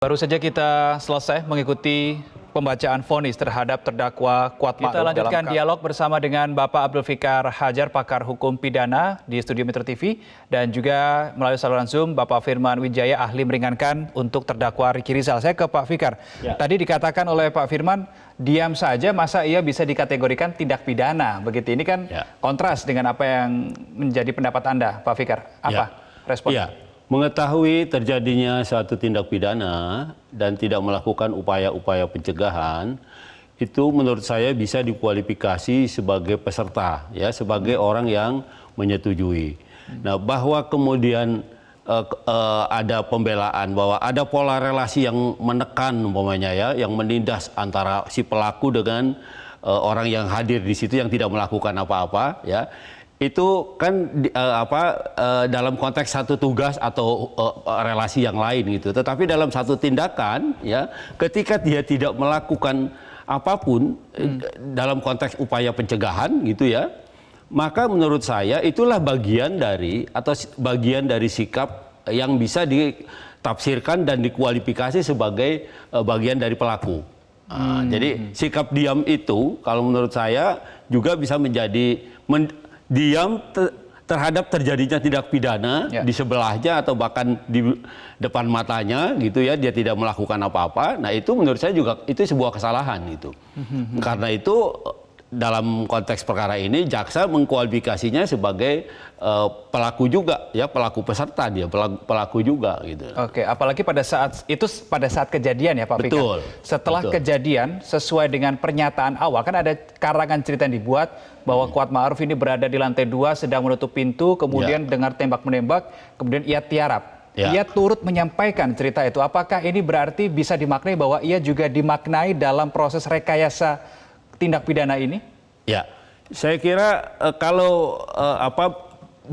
Baru saja kita selesai mengikuti pembacaan vonis terhadap terdakwa Kuatma'ruf. Kita lanjutkan dialog bersama dengan Bapak Abdul Fikar Hajar, pakar hukum pidana di Studio Metro TV, dan juga melalui saluran Zoom Bapak Firman Wijaya, ahli meringankan untuk terdakwa Ricky Rizal. Saya ke Pak Fikar. Ya. Tadi dikatakan oleh Pak Firman, diam saja masa ia bisa dikategorikan tindak pidana. Begitu, ini kan kontras dengan apa yang menjadi pendapat Anda, Pak Fikar. Apa respon? Mengetahui terjadinya suatu tindak pidana dan tidak melakukan upaya-upaya pencegahan, itu menurut saya bisa dikualifikasi sebagai peserta, ya, sebagai orang yang menyetujui. Nah, bahwa kemudian ada pembelaan, bahwa ada pola relasi yang menekan, umpamanya ya, yang menindas antara si pelaku dengan orang yang hadir di situ yang tidak melakukan apa-apa, ya. Itu kan dalam konteks satu tugas atau relasi yang lain gitu. Tetapi dalam satu tindakan, ya, ketika dia tidak melakukan apapun dalam konteks upaya pencegahan gitu ya, maka menurut saya itulah bagian dari sikap yang bisa ditafsirkan dan dikualifikasi sebagai bagian dari pelaku. Jadi sikap diam itu kalau menurut saya juga bisa menjadi diam terhadap terjadinya tindak pidana di sebelahnya atau bahkan di depan matanya gitu ya, dia tidak melakukan apa-apa. Nah, itu menurut saya juga itu sebuah kesalahan itu. Karena itu dalam konteks perkara ini jaksa mengkualifikasinya sebagai pelaku juga, ya, pelaku peserta, dia pelaku juga gitu. Oke, apalagi pada saat kejadian ya Pak Fikar. Betul. Setelah kejadian, sesuai dengan pernyataan awal, kan ada karangan cerita yang dibuat bahwa Kuatma'ruf ini berada di lantai 2 sedang menutup pintu, kemudian dengar tembak-menembak, kemudian ia tiarap. Ia turut menyampaikan cerita itu. Apakah ini berarti bisa dimaknai bahwa ia juga dimaknai dalam proses rekayasa tindak pidana ini? Ya, saya kira kalau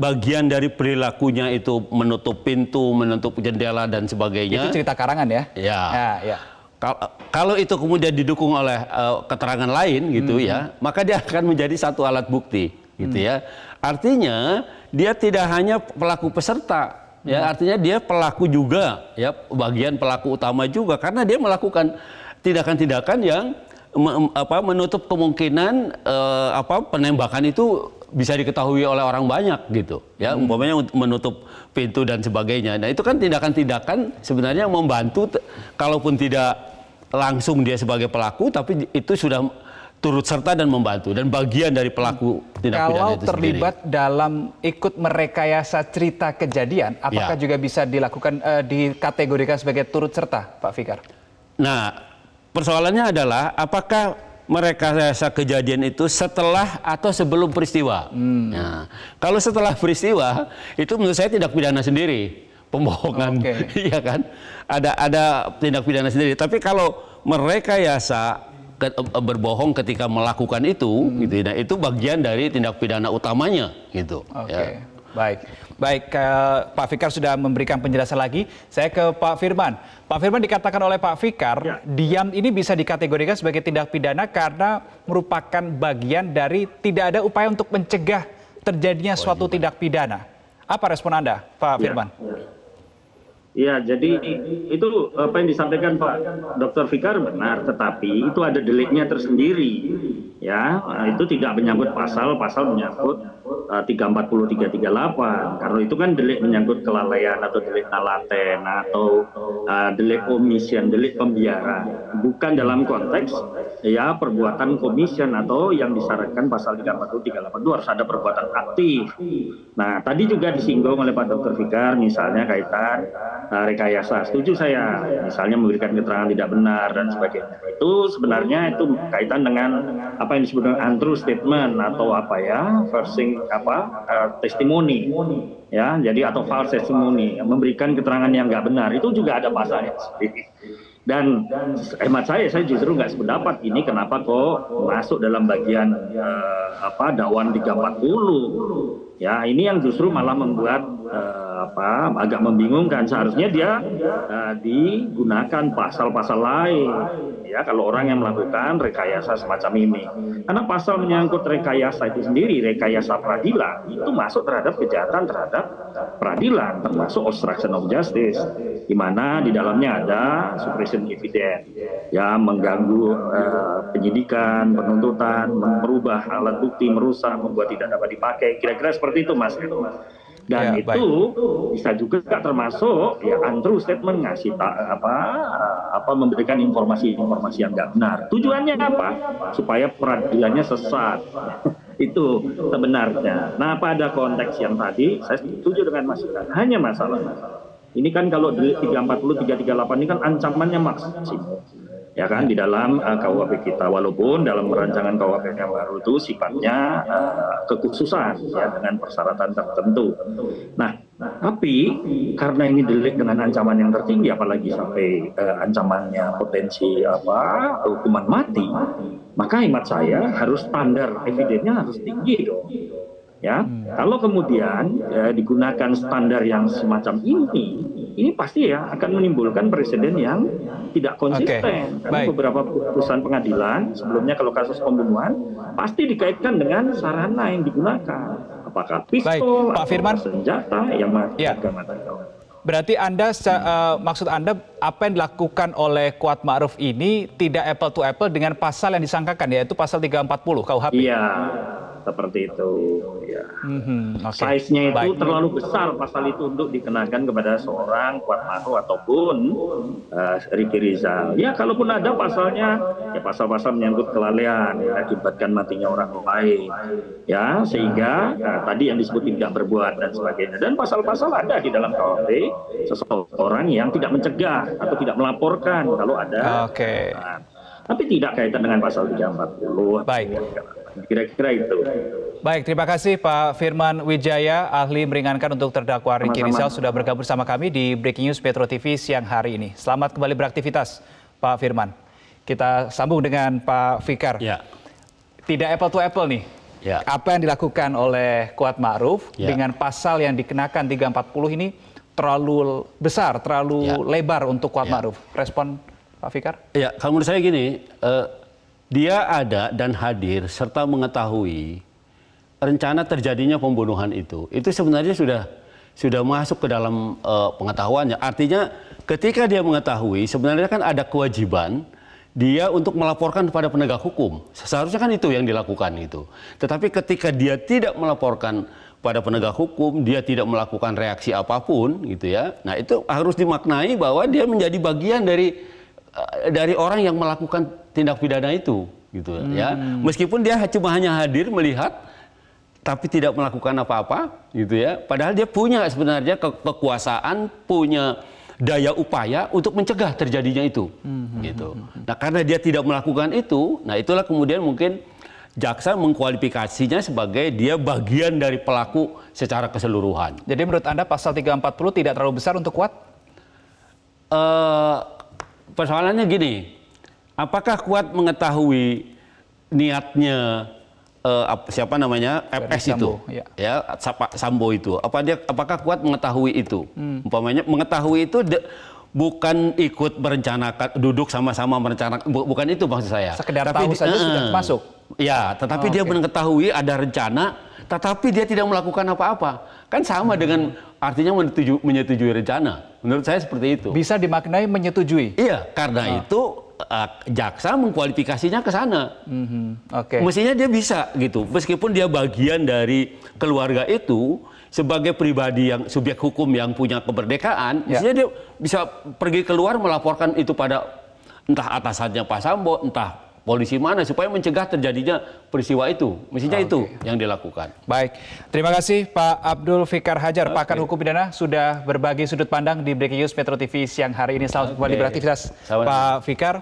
bagian dari perilakunya itu menutup pintu, menutup jendela dan sebagainya. Itu cerita karangan ya? Ya. Kalau itu kemudian didukung oleh keterangan lain gitu ya, maka dia akan menjadi satu alat bukti gitu ya. Artinya dia tidak hanya pelaku peserta, ya, artinya dia pelaku juga, ya, bagian pelaku utama juga karena dia melakukan tindakan-tindakan yang menutup kemungkinan penembakan itu bisa diketahui oleh orang banyak gitu ya, umpamanya menutup pintu dan sebagainya. Nah, itu kan tindakan-tindakan sebenarnya membantu, kalaupun tidak langsung dia sebagai pelaku, tapi itu sudah turut serta dan membantu dan bagian dari pelaku tindak pidana itu sendiri. Kalau terlibat dalam ikut merekayasa cerita kejadian, apakah juga bisa dilakukan dikategorikan sebagai turut serta, Pak Fikar? Nah, persoalannya adalah apakah merekayasa kejadian itu setelah atau sebelum peristiwa. Nah, kalau setelah peristiwa itu menurut saya tindak pidana sendiri, pembohongan, iya kan? Ada tindak pidana sendiri. Tapi kalau merekayasa berbohong ketika melakukan itu, gitu, nah itu bagian dari tindak pidana utamanya, gitu. Baik, Pak Fikar sudah memberikan penjelasan lagi. Saya ke Pak Firman. Pak Firman, dikatakan oleh Pak Fikar, diam ini bisa dikategorikan sebagai tindak pidana karena merupakan bagian dari tidak ada upaya untuk mencegah terjadinya suatu tindak pidana. Apa respon Anda, Pak Firman? Ya, jadi itu apa yang disampaikan Pak Dr. Fikar benar, tetapi itu ada deliknya tersendiri, ya. Itu tidak menyangkut pasal menyangkut 340, 338, karena itu kan delik menyangkut kelalaian atau delik nalaten atau delik omission, delik pembiaran, bukan dalam konteks ya perbuatan komission atau yang disyaratkan pasal 340, 382 harus ada perbuatan aktif. Nah, tadi juga disinggung oleh Pak Dr. Fikar, misalnya kaitan rekayasa, setuju saya, misalnya memberikan keterangan tidak benar dan sebagainya. Itu sebenarnya itu kaitan dengan apa yang disebut dengan untrue statement atau testimoni, ya, jadi atau false testimony, memberikan keterangan yang nggak benar, itu juga ada pasalnya sendiri. Dan hemat saya justru nggak sependapat ini kenapa kok masuk dalam bagian dakwaan 340. Ya, ini yang justru malah membuat agak membingungkan. Seharusnya dia digunakan pasal-pasal lain, ya, kalau orang yang melakukan rekayasa semacam ini. Karena pasal menyangkut rekayasa itu sendiri, rekayasa peradilan, itu masuk terhadap kejahatan terhadap peradilan, termasuk obstruction of justice, di mana di dalamnya ada suppression evidence, ya, mengganggu penyidikan, penuntutan, merubah alat bukti, merusak, membuat tidak dapat dipakai, kira-kira seperti itu, Mas. Dan ya, itu bisa juga termasuk ya untrue statement, ngasih memberikan informasi yang nggak benar. Tujuannya apa? Supaya peradilannya sesat. Itu sebenarnya. Nah, pada konteks yang tadi saya setuju dengan Mas. Hanya masalah ini kan kalau di 340, 338 ini kan ancamannya maksimum. Ya kan, di dalam KUHP kita, walaupun dalam rancangan KUHP yang baru itu sifatnya kekhususan, ya, dengan persyaratan tertentu. Nah, tapi karena ini delik dengan ancaman yang tertinggi, apalagi sampai ancamannya potensi hukuman mati, maka hemat saya harus standar evidennya harus tinggi dong. Ya, kalau kemudian digunakan standar yang semacam ini pasti ya akan menimbulkan presiden yang tidak konsisten. Karena beberapa putusan pengadilan sebelumnya kalau kasus pembunuhan pasti dikaitkan dengan sarana yang digunakan, apakah pistol, Pak Firman, senjata yang mati. Berarti maksud Anda apa yang dilakukan oleh Kuat Ma'ruf ini tidak apple to apple dengan pasal yang disangkakan, yaitu pasal 340 KUHP? Iya, seperti itu. Ya. Size-nya itu terlalu besar pasal itu untuk dikenakan kepada seorang Kuat Ma'ruf ataupun Ricky Rizal. Ya, kalaupun ada pasalnya, ya pasal-pasal menyangkut kelalaian, ya, akibatkan matinya orang lain, ya, sehingga tadi yang disebut tidak berbuat dan sebagainya. Dan pasal-pasal ada di dalam KUHP, seseorang yang tidak mencegah atau tidak melaporkan kalau ada. Tapi tidak kaitan dengan pasal 340. Baik. Kira-kira itu. Baik, terima kasih Pak Firman Wijaya, ahli meringankan untuk terdakwa Ricky Rizal, sudah bergabung bersama kami di Breaking News Metro TV siang hari ini. Selamat kembali beraktivitas, Pak Firman. Kita sambung dengan Pak Fikar. Ya. Tidak apple to apple nih. Ya. Apa yang dilakukan oleh Kuat Ma'ruf dengan pasal yang dikenakan 340 ini terlalu besar, terlalu lebar untuk Kuat Ma'ruf. Respon Pak Fikar? Ya, kalau menurut saya gini, dia ada dan hadir serta mengetahui rencana terjadinya pembunuhan itu sebenarnya sudah masuk ke dalam pengetahuannya. Artinya ketika dia mengetahui, sebenarnya kan ada kewajiban dia untuk melaporkan kepada penegak hukum. Seharusnya kan itu yang dilakukan itu. Tetapi ketika dia tidak melaporkan pada penegak hukum, dia tidak melakukan reaksi apapun, gitu ya. Nah, itu harus dimaknai bahwa dia menjadi bagian dari orang yang melakukan tindak pidana itu, gitu ya. Meskipun dia cuma hanya hadir melihat, tapi tidak melakukan apa-apa, gitu ya. Padahal dia punya sebenarnya kekuasaan, punya daya upaya untuk mencegah terjadinya itu, gitu. Nah, karena dia tidak melakukan itu, nah itulah kemudian mungkin jaksa mengkualifikasinya sebagai dia bagian dari pelaku secara keseluruhan. Jadi menurut Anda pasal 340 tidak terlalu besar untuk Kuat? Persoalannya gini, apakah Kuat mengetahui niatnya siapa namanya FS itu, ya Sambo itu? Apakah Kuat mengetahui itu? Umpamanya mengetahui itu bukan ikut merencanakan, duduk sama-sama merencanakan, bukan itu maksud saya. Sekedar tahu saja sudah masuk. Ya, tetapi dia mengetahui ada rencana, tetapi dia tidak melakukan apa-apa. Kan sama dengan artinya menyetujui rencana. Menurut saya seperti itu. Bisa dimaknai menyetujui? Iya, karena itu jaksa mengkualifikasinya ke sana. Mestinya dia bisa gitu. Meskipun dia bagian dari keluarga itu, sebagai pribadi yang subjek hukum yang punya kemerdekaan, mestinya dia bisa pergi keluar melaporkan itu pada entah atasannya Pak Sambo, entah polisi mana, supaya mencegah terjadinya peristiwa itu. Mestinya itu yang dilakukan. Baik, terima kasih Pak Abdul Fikar Hajar, pakar hukum pidana, sudah berbagi sudut pandang di Breaking News Metro TV siang hari ini. Selamat kembali beraktivitas Pak Fikar.